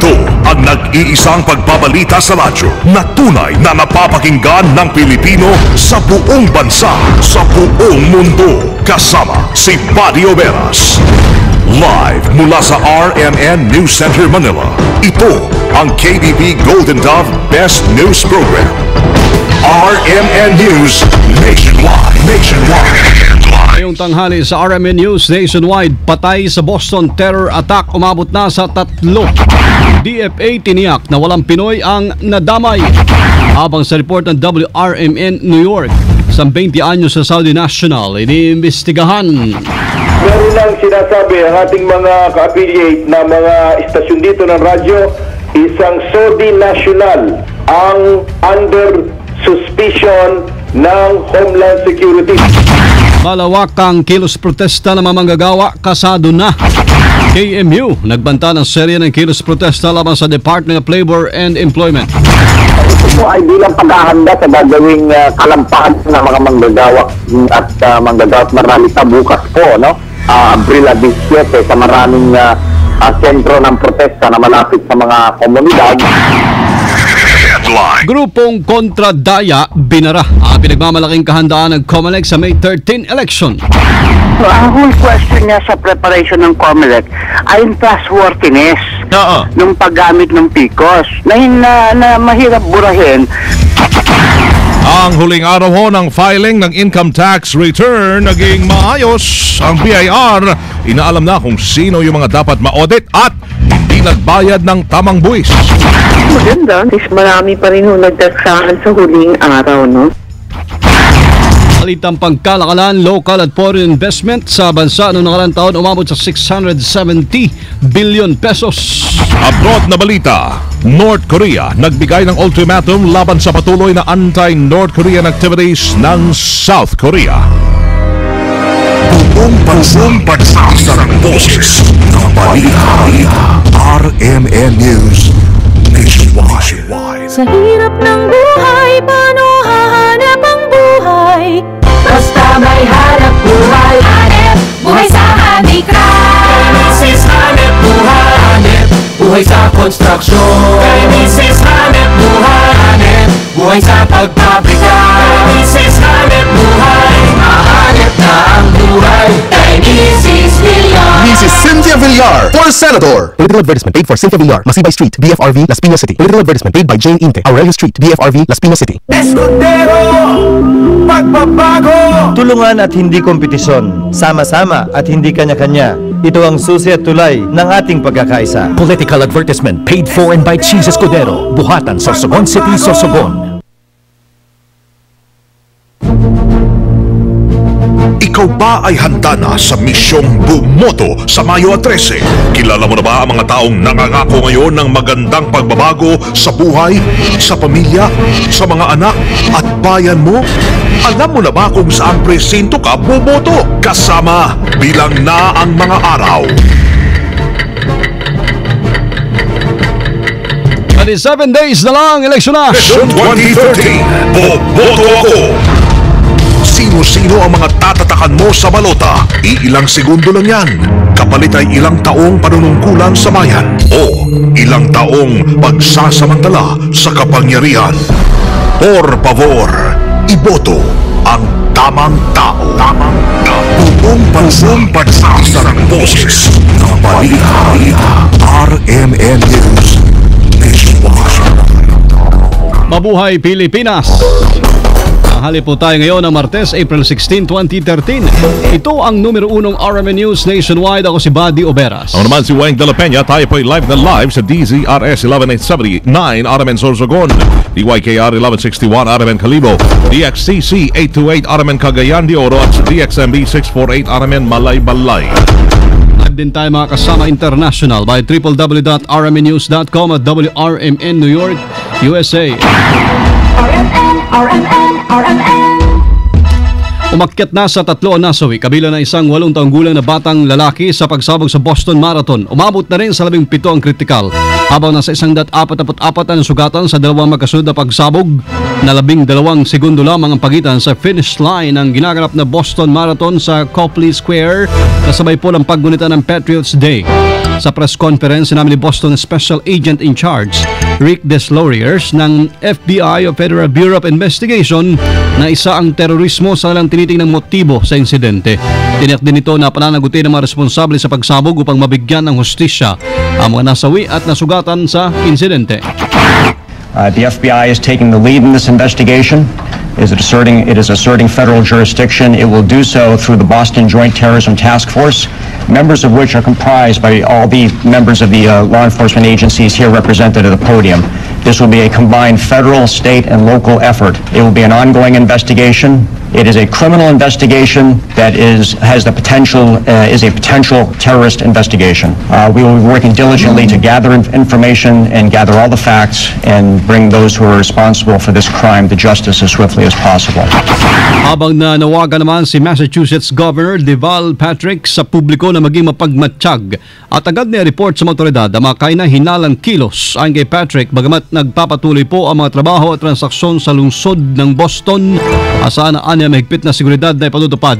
Ito ang nag-iisang pagbabalita sa radyo na tunay na napapakinggan ng Pilipino sa buong bansa, sa buong mundo. Kasama si Buddy Oberas. Live mula sa RMN News Center, Manila. Ito ang KBP Golden Dove Best News Program. RMN News Nationwide. Ngayong tanghali sa RMN News Nationwide, patay sa Boston terror attack, umabot na sa 3. DFA tiniyak na walang Pinoy ang nadamay. Habang sa report ng WRMN New York, sa 20 anyos sa Saudi National, iniimbestigahan. Meron lang sinasabi ang ating mga ka-affiliate na mga istasyon dito ng radyo, isang Saudi National ang under suspicion ng Homeland Security. Malawakang kilos protesta ng mga manggagawa, kasado na. KMU nagbanta ng serye ng kilos protesta laban sa Department of Labor and Employment. Ito po ay bilang paghahanda sa gagawing kalampahan ng mga manggagawa at manggagawa at maralita bukas po, no? Abril 17 sa maraming sentro ng protesta na malapit sa mga komunidad. Grupong Kontradaya binara ang pinagmamalaking kahandaan ng COMELEC sa May 13 election. So, ang whole question niya sa preparation ng COMELEC ay yung trustworthiness ng paggamit ng PICOS na mahirap burahin. Ang huling araw ho ng filing ng income tax return naging maayos. Ang BIR inaalam na kung sino yung mga dapat ma-audit at hindi nagbayad ng tamang buwis. Maganda, is marami pa rin nagdagsaan sa huling araw, no? Balitang pagkalakalan, local at foreign investment sa bansa noong nakarang taon umabot sa 670 billion pesos. Abroad na balita, North Korea nagbigay ng ultimatum laban sa patuloy na anti-North Korean activities ng South Korea. Buong pagsasang boses ng balita. RMN News Nationwide. Sa hirap ng buhay, paano hahanap ang buhay? Basta may hanap buhay. Hanep buhay sa handicraft. Mrs. Hanep buhay. Hanep buhay sa konstruksyon. Kay Mrs. Hanep buhay. Hanep buhay sa pagpabrika. Kay Mrs. Hanep buhay. Mahanep na ang buhay. Kay Mrs. Villar. Mrs. Cynthia Villar for Senator. Political advertisement paid for Cynthia Villar, Masibay Street, BFRV, Las Piñas City. Political advertisement paid by Jane Inte, Aurelio Street, BFRV, Las Piñas City. Escudero, pagbabago. Tulungan at hindi kompetisyon. Sama-sama at hindi kanya-kanya. Ito ang susi at tulay ng ating pagkakaisa. Political advertisement paid for and by Cheese Escudero, Buhatan, Sorsogon City, Sorsogon. Ikaw ba ay handa na sa misyong bumoto sa Mayo 13? Kilala mo na ba ang mga taong nangangako ngayon ng magandang pagbabago sa buhay, sa pamilya, sa mga anak at bayan mo? Alam mo na ba kung saan presinto ka bumoto? Kasama bilang na ang mga araw. 27 days na lang, eleksyon na! Election 2013, boboto ako! Sino-sino ang mga tatatakan mo sa balota? Ilang segundo lang yan. Kapalit ay ilang taong panunungkulan sa bayan o ilang taong pagsasamantala sa kapangyarihan. Por favor, iboto ang tamang tao. Buong pagsasang boses ng balita. RMN News Nationwide. Mabuhay Pilipinas! Hali po tayo ngayon ng Martes, April 16, 2013. Ito ang numero 1 RMN News Nationwide. Ako si Buddy Oberas. Ako naman si Wayne De La Peña. Tayo po ay live na live sa DZRS 11879 RMN Sorsogon, DYKR 1161 RMN Calibo, DXCC 828 RMN Cagayan de Oro at sa DXMB 648 RMN Malay-Balay. Live din tayo mga kasama international by www.rmnews.com at WRMN New York, USA. RMN. Umakyat na sa 3 ang nasawi, kabila na isang 8 taong gulang na batang lalaki sa pagsabog sa Boston Marathon. Umabot na rin sa 17 ang kritikal, habang nasa 144 ang sugatan sa dalawang magkasunod na pagsabog na 12 segundo lamang ang pagitan sa finish line ng ginaganap na Boston Marathon sa Copley Square kasabay po ng paggunita ng Patriots Day. Sa press conference, sinabi ni Boston Special Agent in Charge Rick Deslauriers ng FBI o Federal Bureau of Investigation na isa ang terorismo sa kanilang tinitingnang motibo sa insidente. Tiniyak din ito na pananagutin ng mga responsable sa pagsabog upang mabigyan ng hustisya ang mga nasawi at nasugatan sa insidente. The FBI is taking the lead in this investigation. It is asserting federal jurisdiction. It will do so through the Boston Joint Terrorism Task Force, members of which are comprised by all the members of the law enforcement agencies here represented at the podium. This will be a combined federal, state, and local effort. It will be an ongoing investigation. It is a criminal investigation that has the potential, is a potential terrorist investigation. We will be working diligently to gather information and gather all the facts and bring those who are responsible for this crime to justice as swiftly as possible. Habang nanawagan naman si Massachusetts Governor Deval Patrick sa publiko na maging mapagmatsyag at agad na report sa mga otoridad ang mga kahinahinalang kilos. Ayon kay Patrick, bagamat nagpapatuloy po ang mga trabaho at transaksyon sa lungsod ng Boston, asahan na mahigpit na seguridad na ipatutupad.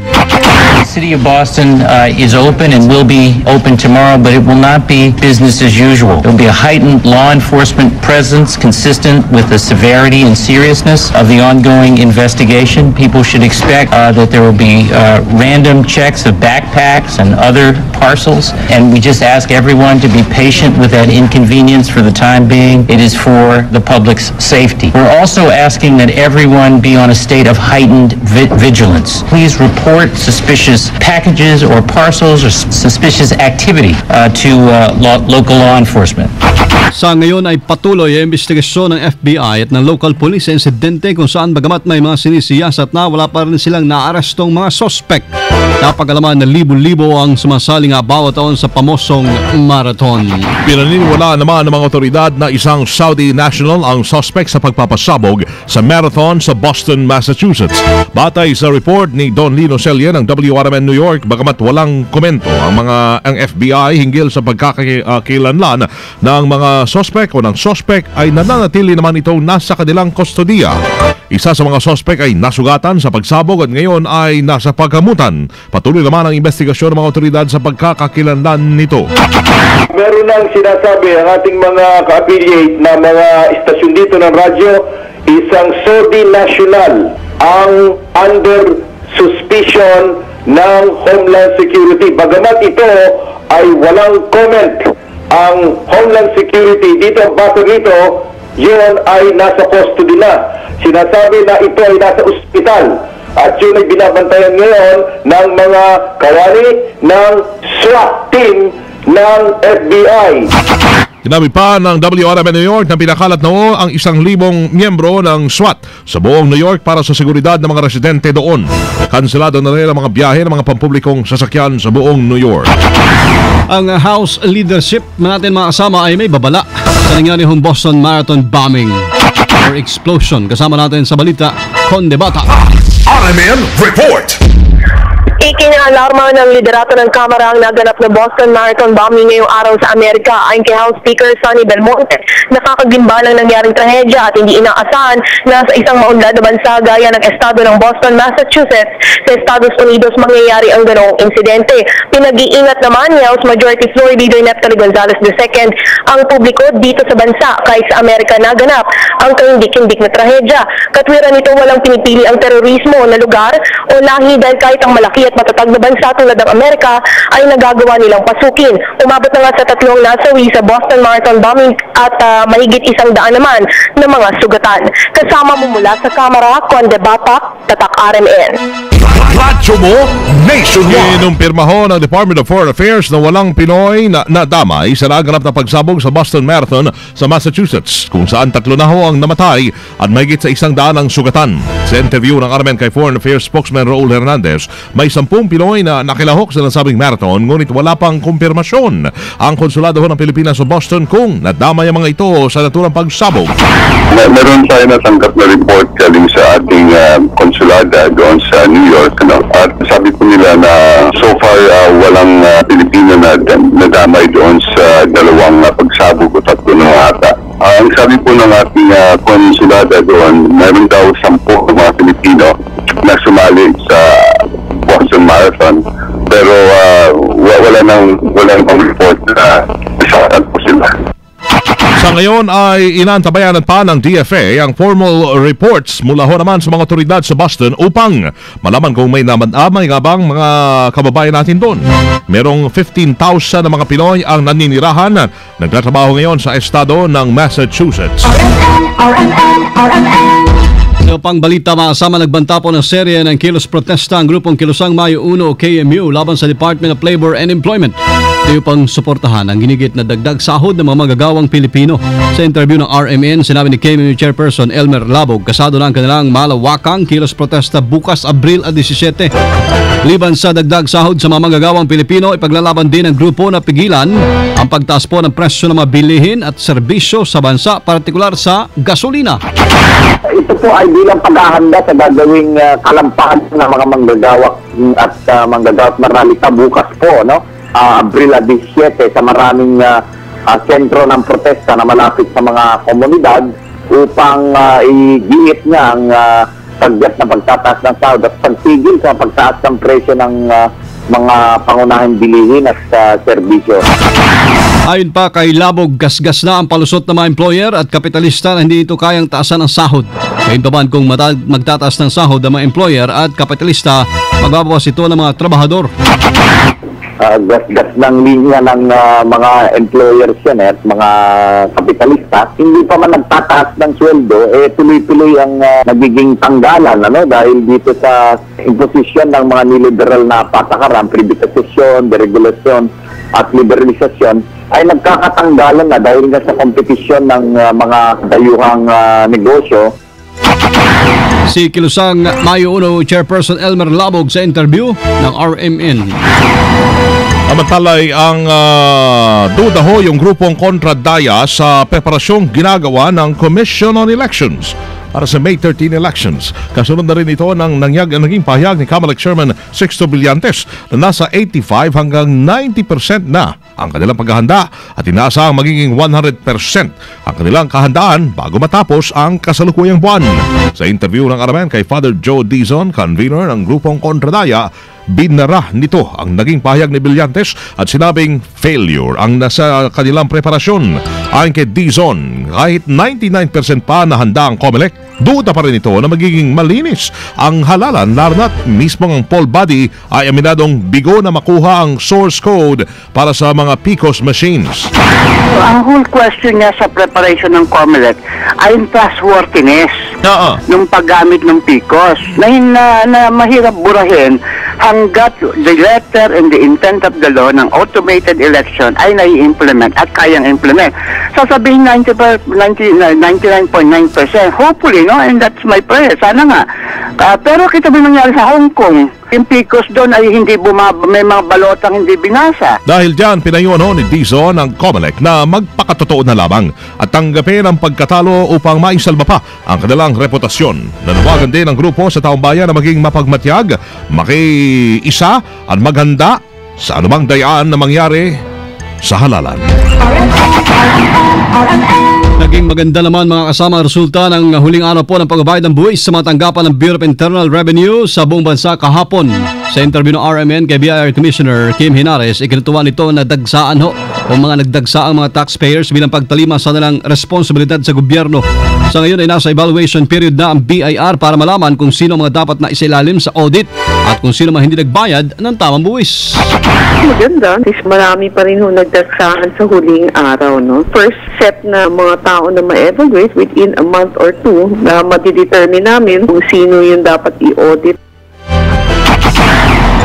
The City of Boston is open and will be open tomorrow, but it will not be business as usual. There will be a heightened law enforcement presence consistent with the severity and seriousness of the ongoing investigation. People should expect that there will be random checks of backpacks and other parcels, and we just ask everyone to be patient with that inconvenience for the time being. It is for the public's safety. We're also asking that everyone be on a state of heightened vigilance. Please report suspicious packages or parcels or suspicious activity to local law enforcement. Sa ngayon ay patuloy ang investigasyon ng FBI at ng local police sa insidente kung saan bagamat may mga sinisiyasat na wala pa rin silang naarestong mga sospek. Napag-alaman na libo-libo ang sumasaling bawat taon sa pamosong marathon. Pinaniniwalaan naman ng mga otoridad na isang Saudi national ang suspect sa pagpapasabog sa marathon sa Boston, Massachusetts. Batay sa report ni Don Lino Celia ng WRMN New York, bagamat walang komento ang FBI hinggil sa pagkakakilanlan ng mga sospek o ng sospek, ay nananatili naman itong nasa kanilang kustodiya. Isa sa mga sospek ay nasugatan sa pagsabog at ngayon ay nasa paghamutan. Patuloy naman ang investigasyon ng mga otoridad sa pagkakakilanlan nito. Meron nang sinasabi ang ating mga ka-affiliate na mga istasyon dito ng radyo, isang Saudi national ang under suspicion ng Homeland Security. Bagamat ito ay walang comment ang Homeland Security dito, ang base nito, yun ay nasa custody na. Sinasabi na ito ay nasa ospital at yun ay binabantayan ngayon ng mga kawani ng SWAT team ng FBI. Sinabi pa ng WRMN New York na pinakalat na ang 1,000 miyembro ng SWAT sa buong New York para sa seguridad ng mga residente doon. Kanselado na rin ang mga biyahe ng mga pampublikong sasakyan sa buong New York. Ang House leadership natin mga kasama ay may babala sa nangyaring Boston Marathon bombing or explosion. Kasama natin sa balita, Conde Bata. RMN Report! Ikinaalarma ng liderato ng Kamara ang naganap na Boston Marathon bombing ngayong araw sa Amerika. Ayon kay House Speaker Sonny Belmonte, nakakagimbalang nangyaring trahedya at hindi inaasahan na sa isang maunlad na bansa gaya ng estado ng Boston, Massachusetts, sa Estados Unidos mangyayari ang ganong insidente. Pinag-iingat naman ni House Majority Floor Leader Neftali Gonzales II ang publiko dito sa bansa kahit sa Amerika naganap ang kahindik-hindik na trahedya. Katwiran nito walang pinipili ang terorismo na lugar o lahi dahil kahit ang malaki at matatag na bansa tulad ng Amerika ay nagagawa nilang pasukin. Umabot na nga sa 3 nasawi sa Boston Marathon bombing at mahigit 100 naman na mga sugatan. Kasama mo mula sa Kamara, Conde Bata, Tatak RMN. Radyo mo, nationwide. Inumpirma ho ng Department of Foreign Affairs na walang Pinoy na nadamay sa naganap na pagsabog sa Boston Marathon sa Massachusetts, kung saan 3 na ho ang namatay at mahigit sa 100 ang sugatan. Sa interview ng RMN kay Foreign Affairs spokesman Raul Hernandez, may 10 Pinoy na nakilahok sa nasabing marathon, ngunit wala pang kumpirmasyon ang konsulado ng Pilipinas sa Boston kung nadamay ang mga ito sa naturang pagsabog. Meron tayo natanggap na report galing sa ating konsulada doon sa New York. At sabi po nila na so far walang Pilipino na nadamay doon sa 2 pagsabog o 3 na ata. Ang sabi po ng ating konsulada doon, meron daw 10 mga Pilipino na sumali sa Boston Marathon. Pero wala nang report na nasaktan po sila. Sa ngayon ay inaantabayanan pa ng DFA ang formal reports mula ho naman sa mga otoridad sa Boston upang malaman kung may naman-amay nga bang mga kababayan natin doon. Merong 15,000 na mga Pinoy ang naninirahan na nagtatrabaho ngayon sa estado ng Massachusetts. Sa pang balita, maasama nagbanta po ng serye ng kilos protesta ang grupong Kilusang Mayo 1 o KMU laban sa Department of Labor and Employment. Ito pang suportahan ang ginigit na dagdag sahod ng mga magagawang Pilipino. Sa interview ng RMN, sinabi ni KMU Chairperson Elmer Labog, kasado na ang kanilang malawakang kilos protesta bukas Abril 17. Liban sa dagdag sahod sa mga magagawang Pilipino, ipaglalaban din ng grupo na pigilan ang pagtaas po ng presyo ng mga bilihin at serbisyo sa bansa, partikular sa gasolina. Ito po ay bilang paghahanda sa gagawing kalampahan ng mga manggagawak at manggagawak maralita bukas po, no? Abril 17 sa maraming sentro ng protesta na malapit sa mga komunidad upang igiit niya ang tagyat na pagtataas ng sahod at pagtigil sa pagtaas ng presyo ng mga pangunahing bilihin at serbisyo. Ayon pa kay Labog, gasgas na ang palusot ng mga employer at kapitalista na hindi ito kayang taasan ng sahod. Gayunpaman kung magtataas ng sahod ang mga employer at kapitalista, magbabawas ito ng mga trabahador. Gasgas ng linya ng mga employers yan at mga kapitalista, hindi pa man nagtataas ng sweldo, tuloy-tuloy ang nagiging tanggalan, dahil dito sa imposisyon ng mga niliberal na patakaran, privatisasyon, deregulation at liberalisasyon, ay nagkakatanggalan na dahil nga sa kompetisyon ng mga dayuhang negosyo. Si Kilusang Mayo 1 Chairperson Elmer Labog sa interview ng RMN. Amantalay ang duda ho yung grupong kontradaya sa preparasyong ginagawa ng Commission on Elections para sa May 13 elections. Kasunod na rin ito ng naging pahayag ni Comelec Chairman Sixto Brillantes na nasa 85 hanggang 90% na ang kanilang paghahanda at inaasahang magiging 100% ang kanilang kahandaan bago matapos ang kasalukuyang buwan. Sa interview ng RMN kay Father Joe Dizon, convener ng grupong kontradaya, binara nito ang naging pahayag ni Brillantes at sinabing failure ang nasa kanilang preparasyon. Ayon kay Dizon, kahit 99% pa na handa ang Comelec, duda pa rin ito na magiging malinis ang halalan, lalo na't mismo ang poll body ay aminadong bigo na makuha ang source code para sa mga PCOS machines. Ang whole question niya sa preparation ng Comelec ay yung trustworthiness ng paggamit ng PCOS na mahirap burahin hanggat the letter and the intent of the law ng automated election ay nai-implement at kayang implement. Sasabihin 99.9%, hopefully, and that's my prayer, sana nga. Pero kita ba nangyari sa Hong Kong? Yung PCOS doon ay may mga balotang hindi binasa. Dahil dyan, pinayuan ni Dizon ang Comelec na magpakatotoo na lamang at tanggapin ang pagkatalo upang maisalba pa ang kanilang reputasyon. Nanawagan din ang grupo sa taong bayan na maging mapagmatyag, makiisa at maghanda sa anumang dayaan na mangyari sa halalan. Naging maganda naman mga kasama resulta ng huling araw po ng pagbabayad ng buwis sa mga tanggapan ng Bureau of Internal Revenue sa buong bansa kahapon. Sa interview ng RMN kay BIR Commissioner Kim Henares, ikinutuwa nito na dagsaan o mga nagdagsa ang mga taxpayers bilang pagtalima sa nilang responsibilidad sa gobyerno. Sa ngayon ay nasa evaluation period na ang BIR para malaman kung sino mga dapat na isailalim sa audit at kung sino mga hindi nagbayad ng tamang buwis. Maganda. Marami pa rin nagdagsaan sa huling araw. First set na mga tao na ma-evaluate within a month or two na madidetermine namin kung sino yung dapat i-audit.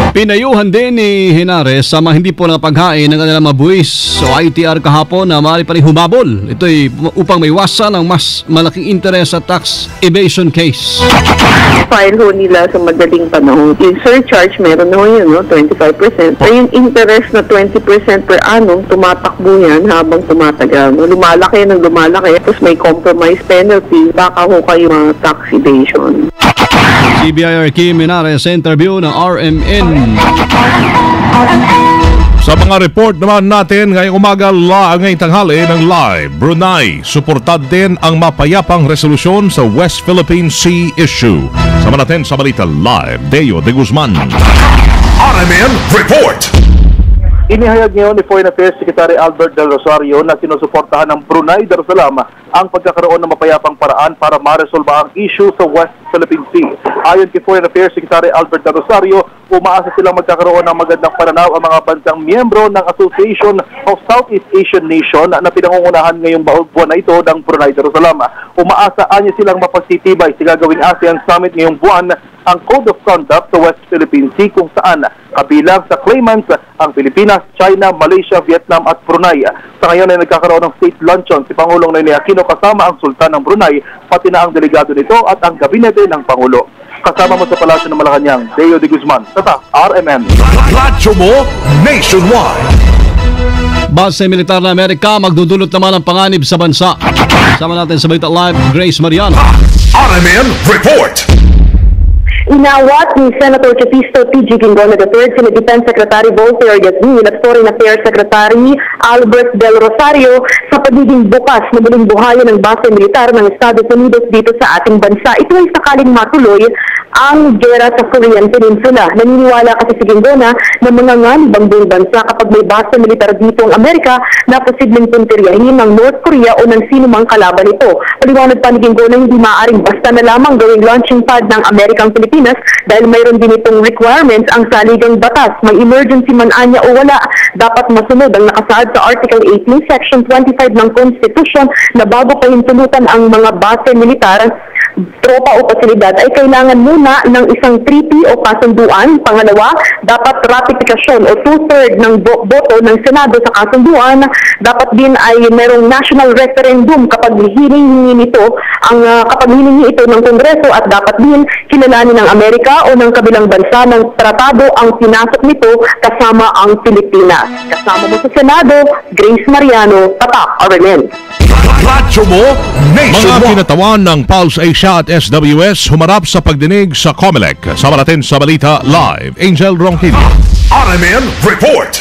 Pinayuhan din ni Henares sa mga hindi po nakapaghain ng kanilang mabuwis o ITR kahapon na maaari pa rin humabol. Ito ay upang maiwasan ang mas malaking interest sa tax evasion case. File ho nila sa madaling panahon. Yung surcharge, meron ho yun, 25%. Ay yung interest na 20% per annum, tumatakbo yan habang tumatagal. Lumalaki ng lumalaki, tapos may compromise penalty, baka ho kayo mga tax evasion. CBIR Kim Henares sa interview ng RMN. Sa mga report naman natin ngayong umaga, ngayong tanghali ng live, Brunei, suportad din ang mapayapang resolusyon sa West Philippine Sea issue. Sama natin sa balita live, Deo de Guzman. RMN Report! Inihayag ngayon ni Foreign Affairs Secretary Albert Del Rosario na sinusuportahan ng Brunei Darussalam ang pagkakaroon ng mapayapang paraan para maresolba ang issue sa West Philippine Sea. Ayon kay Foreign Affairs Secretary Albert Del Rosario, umaasa silang magkakaroon ng magandang pananaw ang mga bansang miyembro ng Association of Southeast Asian Nation na pinangungunahan ngayong buwan na ito ng Brunei Darussalam. Umaasa anya silang mapagtitibay sa gagawing ASEAN Summit ngayong buwan ang Code of Conduct sa West Philippine Sea kung saan kabilang sa claimants ang Pilipinas, China, Malaysia, Vietnam at Brunei. Sa ngayon ay nagkakaroon ng state luncheon si Pangulong Ninoy Aquino kasama ang Sultan ng Brunei, pati na ang delegado nito at ang gabinete ng Pangulo. Kasama mo sa Palasyo ng Malacanang, Deo de Guzman, Tata, RMN. Radyo mo nationwide. Base militar na Amerika magdudulot naman ng panganib sa bansa. Sama natin sa Balita Live, Grace Mariano. RMN Report! Inawat ni Senator Chapisto T.G. Gingola III, sina Defense Secretary Voltaire Yasmin at Foreign Affairs Secretary Albert Del Rosario sa pagiging bukas na muling buhayan ng base militar ng Estados Unidos dito sa ating bansa. Ito ay sakaling matuloy ang gera sa Korean Peninsula. Naniniwala kasi si Gingola na manganganib ang buong bansa kapag may base militar dito ang Amerika na posibleng punteriyahin ng North Korea o ng sinumang kalaban nito. Paliwanag pa ni Gingola, hindi maaaring basta na lamang gawing launching pad ng Amerikang Pilipinas dahil mayroon din itong requirements ang saligang batas. May emergency man anya o wala, dapat masunod ang nakasaad sa Article 18, Section 25 ng Constitution na bago pa hintulutan ang mga base militar, tropa o pasilidad ay kailangan muna ng isang treaty o kasunduan. Pangalawa, dapat ratifikasyon o 2/3 ng boto ng Senado sa kasunduan. Dapat din ay merong national referendum kapag hiningi nito kapag hiningi ito ng Kongreso, at dapat din kilalanin ng Amerika o ng kabilang bansa ng tratado ang pinasok nito kasama ang Pilipinas. Kasama mo sa Senado, Grace Mariano, Tatak, RMN. Radyo mo nationwide. Mga kinatawan ng Pulse Asia at SWS humarap sa pagdinig sa COMELEC. Sama natin sa Balita Live, Angel Ronquillo. RMN Report!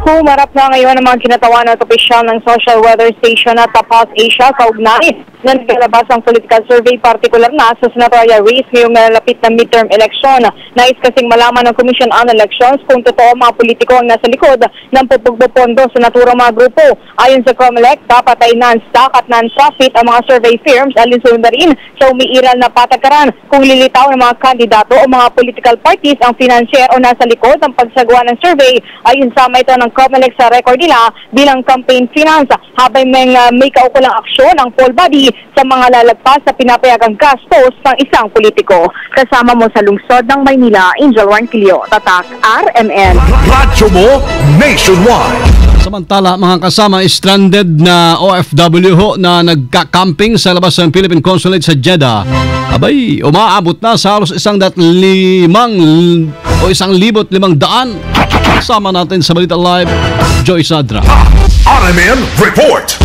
Humarap na ngayon ang mga kinatawan at opisyal ng Social Weather Station at Pulse Asia sa ugnay na naglalabas ang political survey, partikular na sa senatorial race ngayong nalalapit na midterm election. Nais kasing malaman ng Commission on Elections kung totoo mga politiko ang nasa likod ng pupugbopondo sa naturang mga grupo. Ayon sa COMELEC, dapat ay non-stock at non-profit ang mga survey firms alinsunod na rin sa umiiral na patakaran kung lilitaw ng mga kandidato o mga political parties ang financier o nasa likod ng pagsagawa ng survey. Ayon sa ito ng COMELEC sa record nila bilang campaign finance, habang may kaukulang aksyon ang poll body sa mga lalagpas sa pinapayagang gastos ng isang politiko. Kasama mo sa lungsod ng Maynila, Angel Ronquillo, Tatak, RMN. Radyo mo nationwide. Samantala, mga kasama, stranded na OFW ho na nagka-camping sa labas ng Philippine Consulate sa Jeddah. Abay, umaabot na sa halos 1,500. Kasama natin sa Balita Live, Joyce Adra. RMN Report!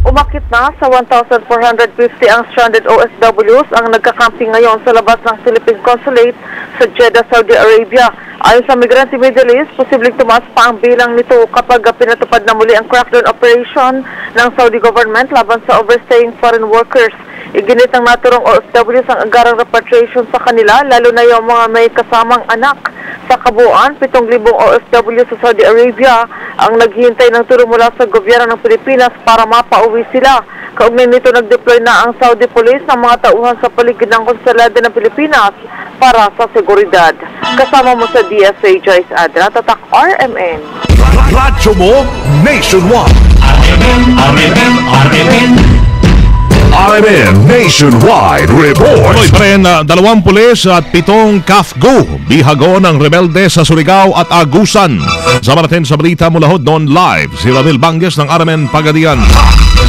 Umakit na sa 1,450 ang stranded OFWs ang nagka-camping ngayon sa labas ng Philippine Consulate sa Jeddah, Saudi Arabia. Ayon sa Migrante Middle East, posibleng tumaas pa ang bilang nito kapag pinatupad na muli ang crackdown operation ng Saudi government laban sa overstaying foreign workers. Iginit ng naturang OFWs ang agarang repatriation sa kanila, lalo na yung mga may kasamang anak. Sa kabuuan, 7,000 OFW sa Saudi Arabia ang naghihintay ng tulong mula sa gobyerno ng Pilipinas para mapauwi sila. Kaugnay nito, nag-deploy na ang Saudi Police ng mga tauhan sa paligid ng konsulado ng Pilipinas para sa seguridad. Kasama mo sa DSA, Joyce Adra, Tatak, RMN. Radyo mo nationwide. RMN Nationwide Report. Tuloy pa rin, 2 pulis at 7 KAFGO bihago ng rebelde sa Surigao at Agusan. Sama natin sa balita mula doon live, si Ramil Banges ng RMN Pagadian.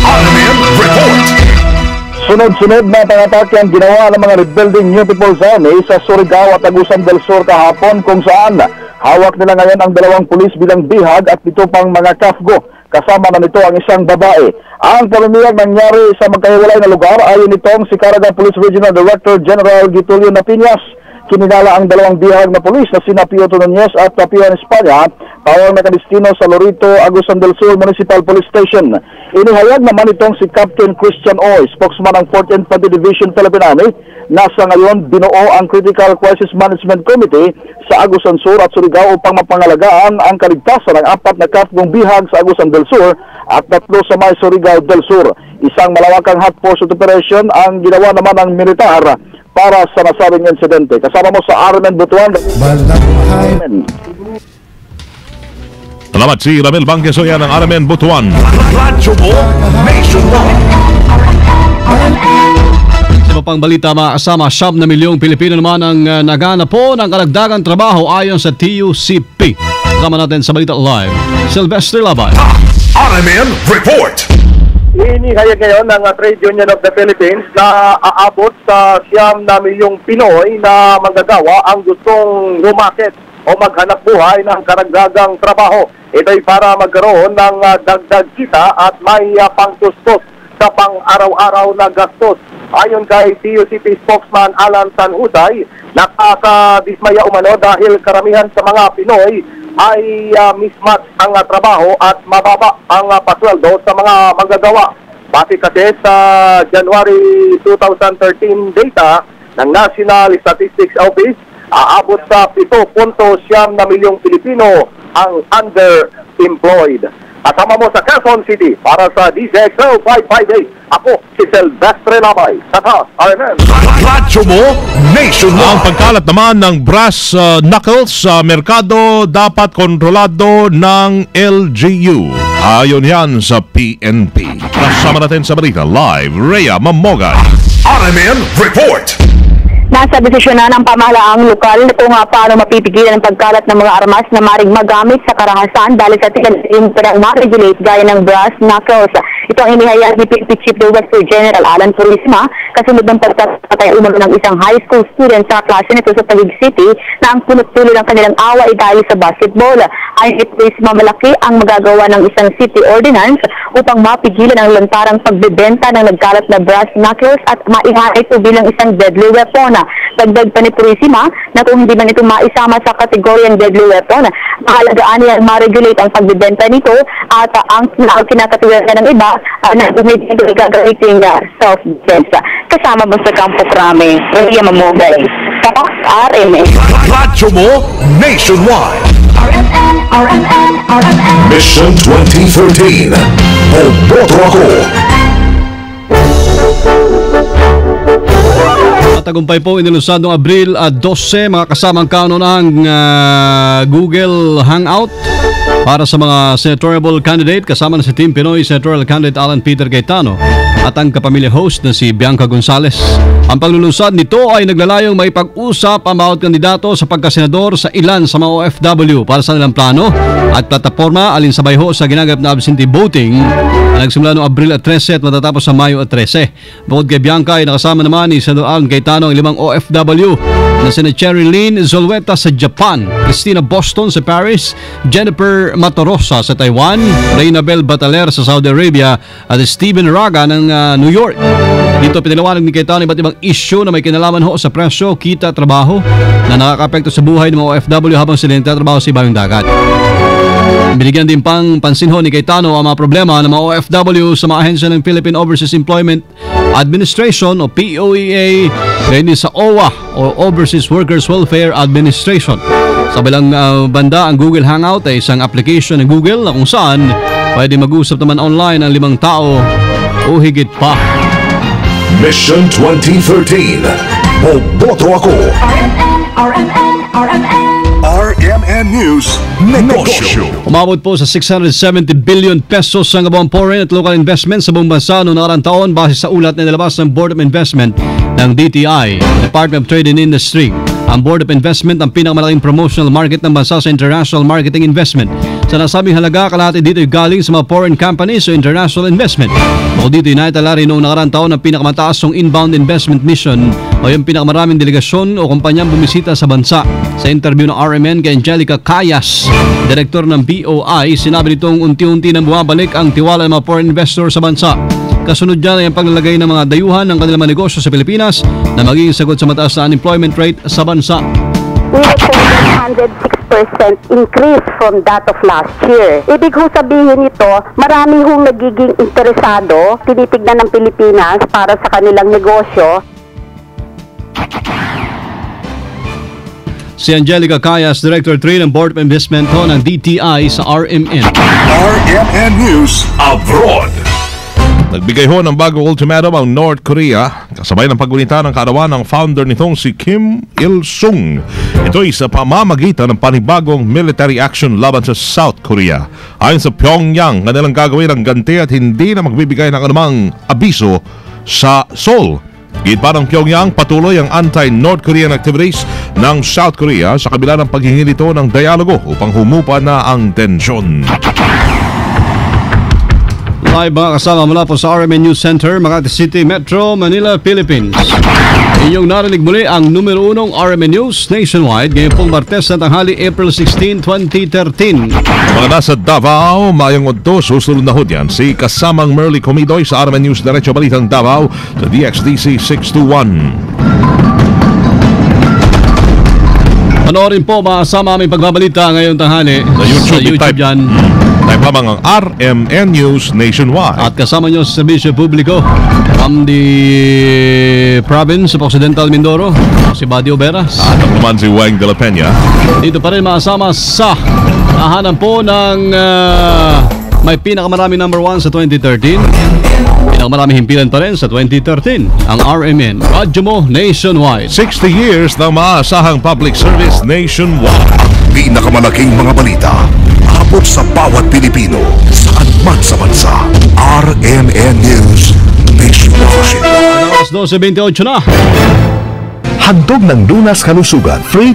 RMN Report. Sunod-sunod na pangatake ang ginawa ng mga rebelding New People's Army sa Surigao at Agusan del Sur kahapon, kung saan hawak nila ngayon ang 2 pulis bilang bihag at 7 pang mga KAFGO. Kasama na nito ang isang babae. Ang pamimiyag nangyari sa magkahiwalay na lugar ayon nitong si Caraga Police Regional Director General Gitulio Napiñas. Kinilala ang dalawang bihag na pulis na sina Piotr Nunez at Pian Espanya, pawang nakadistino sa Lorito, Agusan del Sur Municipal Police Station. Inihayag naman itong si Captain Christian O, spokesman ng 4th Infantry Division Philippine Army, na sa ngayon binuo ang Critical Crisis Management Committee sa Agusan Sur at Surigao upang mapangalagaan ang kaligtasan ng 4 na katbong bihag sa Agusan del Sur at 3 sa may Surigao del Sur. Isang malawakang hot pursuit operation ang ginawa naman ng militar para sa nasabing insidente. Kasama mo sa Armen Butuan. Salamat si Ramel Bangkeso, yan ang Armen Butuan. Radyo mo nationwide. Sa pang balita, makasama 7 na milyong Pilipino naman ang naghanap po ng karagdagang trabaho ayon sa TUCP. Kasama natin sa Balita Live, Sylvester Labay. RMN Report. Inihayag ngayon ng Trade Union of the Philippines na aabot sa 9 na milyong Pinoy na manggagawa ang gustong rumakit o maghanap buhay ng karagdagang trabaho. Ito'y para magkaroon ng dagdag kita at may pangtustos sa pang-araw-araw na gastos. Ayon kay TUCP spokesman Alan Sanhusay, nakakadismaya umano dahil karamihan sa mga Pinoy ay mismatch ang trabaho at mababa ang pasweldo sa mga manggagawa. Base kasi sa January 2013 data ng National Statistics Office, aabot sa 7.9 na milyong Pilipino ang underemployed. Kasama mo sa Quezon City para sa DZXL 558. Ako si Sylvestre Labay. Tata, RMN. Radyo mo nationwide. Ang pagkalat naman ng brass knuckles sa merkado dapat kontrolado ng LGU. Ayon yan sa PNP. Kasama natin sa balita live, Rhea Mamogay. RMN Report. Nasa desisyon na ng pamahalaang lokal kung paano mapipigilan ang pagkalat ng mga armas na maring magamit sa karahasan dahil sa tingin pa ma-regulate gaya ng brass knuckles. Ito ang inihayag ni PNP Chief Director General Alan Purisma kasunod ng pagtatay umano ng isang high school student sa klase nito sa Taguig City na ang punot-tuloy ng kanilang away dahil sa basketball. Ayon kay Purisma, malaki ang magagawa ng isang city ordinance upang mapigilan ang lantarang pagbebenta ng nagkalat na brass knuckles at maihahay ito bilang isang deadly weapon. Dagdag pa ni Purisima na kung hindi man ito maisama sa kategoryang deadly weapon, mahalagaan niya ma-regulate ang pagbebenta nito at ang kinakatiwalaan ng iba na gagamitin self-defense. Kasama mo sa Campo Crame, Rhea Mamogay. Tapos, RMN. Radyo mo nationwide. RMN. Mission 2013. Boboto ako. Tagumpay po inilusad noong Abril 12, mga kasamang kanon ng Google Hangout para sa mga senatorial candidate. Kasama na si Team Pinoy Senatorial Candidate Alan Peter Cayetano at ang kapamilya host na si Bianca Gonzales. Ang paglulusad nito ay naglalayong may pag-usap ang bawat kandidato sa pagkasenador sa ilan sa mga OFW para sa nilang plano at plataforma alinsabay ho sa ginaganap na absentee voting na nagsimula noong Abril 13 at matatapos sa Mayo 13. Bukod kay Bianca ay nakasama naman ni Senador Alan Cayetano ang 5 OFW na sina Cherry Lynn Zolweta sa Japan, Christina Boston sa Paris, Jennifer Matorosa sa Taiwan, Reynabel Bataler sa Saudi Arabia at Steven Raga ng New York. Dito pinaliwanag ni Cayetano iba't ibang issue na may kinalaman ho sa presyo, kita, trabaho na nakaka-apekto sa buhay ng mga OFW habang sila nagtatrabaho sa ibayong dagat. Binigyan din pang pansin ho ni Cayetano ang mga problema ng mga OFW sa mga ahensya ng Philippine Overseas Employment Administration o POEA, din sa OWA o Overseas Workers Welfare Administration. Sa bilang banda, ang Google Hangout ay isang application ng Google na kung saan pwede mag-usap naman online ang 5 tao o higit pa. Mission 2013. Boboto ako. RMN News Negosyo. Umabot po sa 670 billion pesos ang abang foreign at local investment sa buong bansa noong nakaraang taon base sa ulat na nilabas ng Board of Investment ng DTI, Department of Trade and Industry. Ang Board of Investment ang pinakamalaking promotional market ng bansa sa international marketing investment. Sa nasabing halaga, kalahati dito ay galing sa mga foreign companies o international investment. Bukod dito, inaitala rin noong nakaraang taon ang pinakamataas ng inbound investment mission o yung pinakamaraming delegasyon o kumpanyang bumisita sa bansa. Sa interview ng RMN kay Angelica Cayas, direktor ng BOI, sinabi nitong unti-unti nang bumabalik ang tiwala ng mga foreign investors sa bansa. Kasunod dyan ay ang paglalagay ng mga dayuhan ng kanilang mga negosyo sa Pilipinas na magiging sagot sa mataas na unemployment rate sa bansa. We recorded 106% increase from that of last year. Ibig ho sabihin nito, marami hong nagiging interesado, tinitignan ng Pilipinas para sa kanilang negosyo. Si Angelica Cayas, Director 3 ng Board of Investment ho ng DTI sa RMN. RMN News Abroad. Nagbigay ho ng bagong ultimatum ang North Korea kasabay ng paggunita ng kaarawan ng founder nitong si Kim Il-sung. Ito'y sa pamamagitan ng panibagong military action laban sa South Korea. Ayon sa Pyongyang, kanilang gagawin ang ganti at hindi na magbibigay ng anumang abiso sa Seoul. Gid pa ng Pyongyang, patuloy ang anti-North Korean activities ng South Korea sa kabila ng paghingi nito ng dialogo upang humupa na ang tensyon. Live mga kasama mula po sa RMN News Center, Makati City, Metro Manila, Philippines. Inyong narinig muli ang numero 1 RMN News nationwide ngayong pong Martes na tanghali, April 16, 2013. Mga nasa Davao, mayang udto, susunod na ho dyan si kasamang Merly Comidoy sa RMN News Diretso Balitang Davao sa DXDC 621. Panoorin po mga kasama aming pagbabalita ngayong tanghali sa YouTube dyan. Type lamang ang RMN News Nationwide. At kasama nyo sa serbisyo publiko from the province of Occidental Mindoro, si Badio Veras. At ang naman si Wang de la Peña. Dito pa rin makasama sa tahanan po ng may pinakamaraming number 1 sa 2013. Pinakamaraming himpilan pa rin sa 2013. Ang RMN, radyo mo nationwide. 60 years ng maasahang public service nationwide. Pinakamalaking mga balita abot sa bawat Pilipino saan man sa bansa. RMN News Nationwide. Alas 12:28 na. Handog ng Lunas Kalusugan. Free